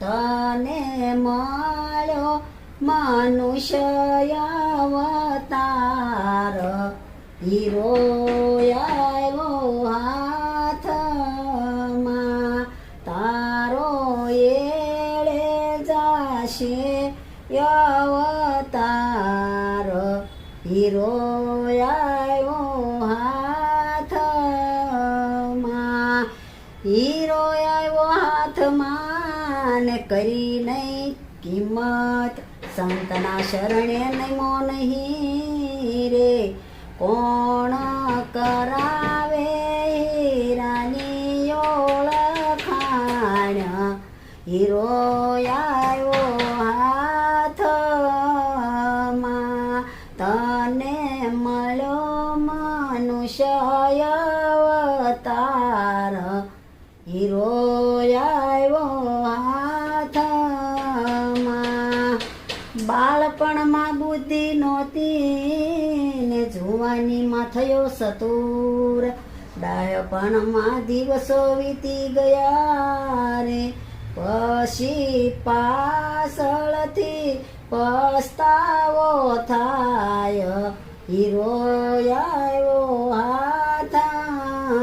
તને મળ્યો મનુષ્ય અવતાર, હીરો આવ્યો હાથમાં, તારો એળે જાશે અવતાર, હીરો આવ્યો હાથમાં, હીરો આવ્યો હાથમાં ને કરી નહીં કિંમત, સંતના શરણે નમો નહીં રે, કોણ કરાવે હીરાની ઓળખાણ, હીરો આવ્યો હાથમાં, તને મળ્યો મનુષ્ય અવતાર, હીરો આવ્યો હાથમાં. બાળપણમાં બુદ્ધિ નહોતી ને જુવાનીમાં થયો સતુર, ડાયપણમાં દિવસો વીતી ગયા રે, પછી પાછળથી પસ્તાવો થાય, હીરો આવ્યો હાથમાં,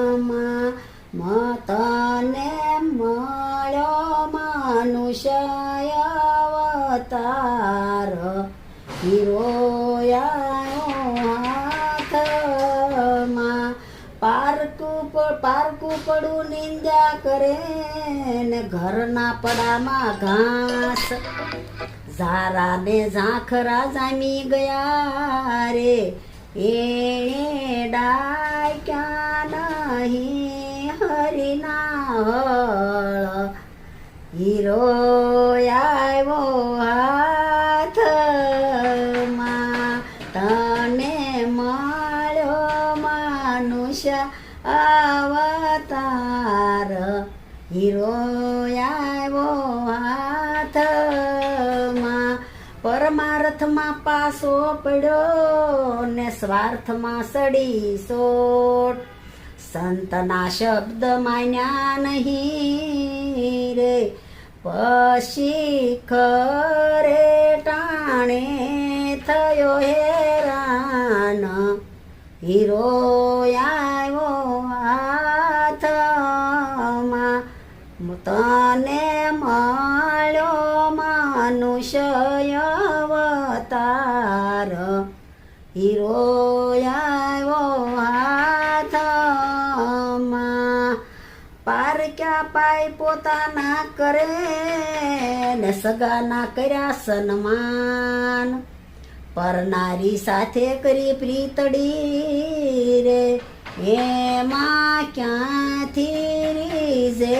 તને મળ્યો મનુષ્ય અવતાર, હીરો આવ્યો હાથમાં. પારકું પડું નિંદા કરે ને ઘરના પડામાં ઘાસ, ઝારા ને ઝાંખરા જામી ગયા રે, એને ડાક્યા નહીં હરિના હળ, હીરો આવ્યો હાથમાં, તને મળ્યો મનુષ્ય અવતાર, હીરો આવ્યો હાથમાં. પરમાર્થમાં પાસો પડ્યો ને સ્વાર્થમાં સડી સોટ, સંતના શબ્દ માન્યા નહીં રે, પછી ખરે ટાણે થયો હેરાન, હીરો આવ્યો હાથમાં, તને મળ્યો મનુષ્ય અવતાર, હીરો આવ્યો હાથમાં. પારક્યા પાય પોતાના કરે ને સગાના કર્યા સન્માન, પરનારી સાથે કરી પ્રીતડી રે, એમાં ક્યાંથી રીઝે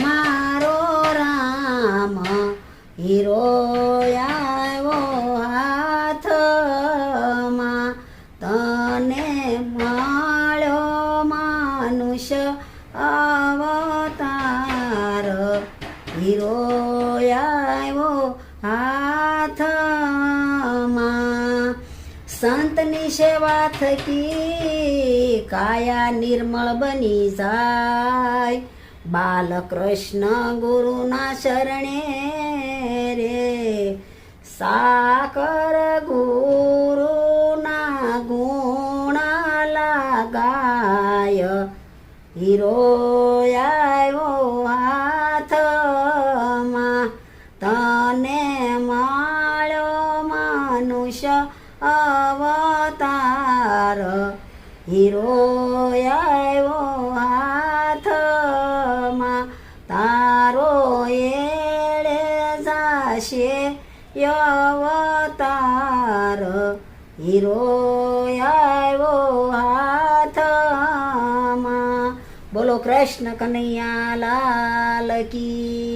મારો રામ, હીરો આવ્યો હાથમાં, તને મળ્યો મનુષ્ય અવતાર, હીરો આવ્યો હાથમાં. સંતની સેવા થકી કાયા નિર્મળ બની જાય, બાલકૃષ્ણ ગુરુના શરણે રે, સાકર ગુરુના ગુણ લગાય, હીરો આવ્યો હાથમાં, તને મળ્યો મનુષ્ય અવતાર, હીરો આવ્યો હાથમાં, તારો એળે જાશે અવતાર, હીરો આવ્યો હાથમાં. બોલો કૃષ્ણ કનૈયા લાલ કી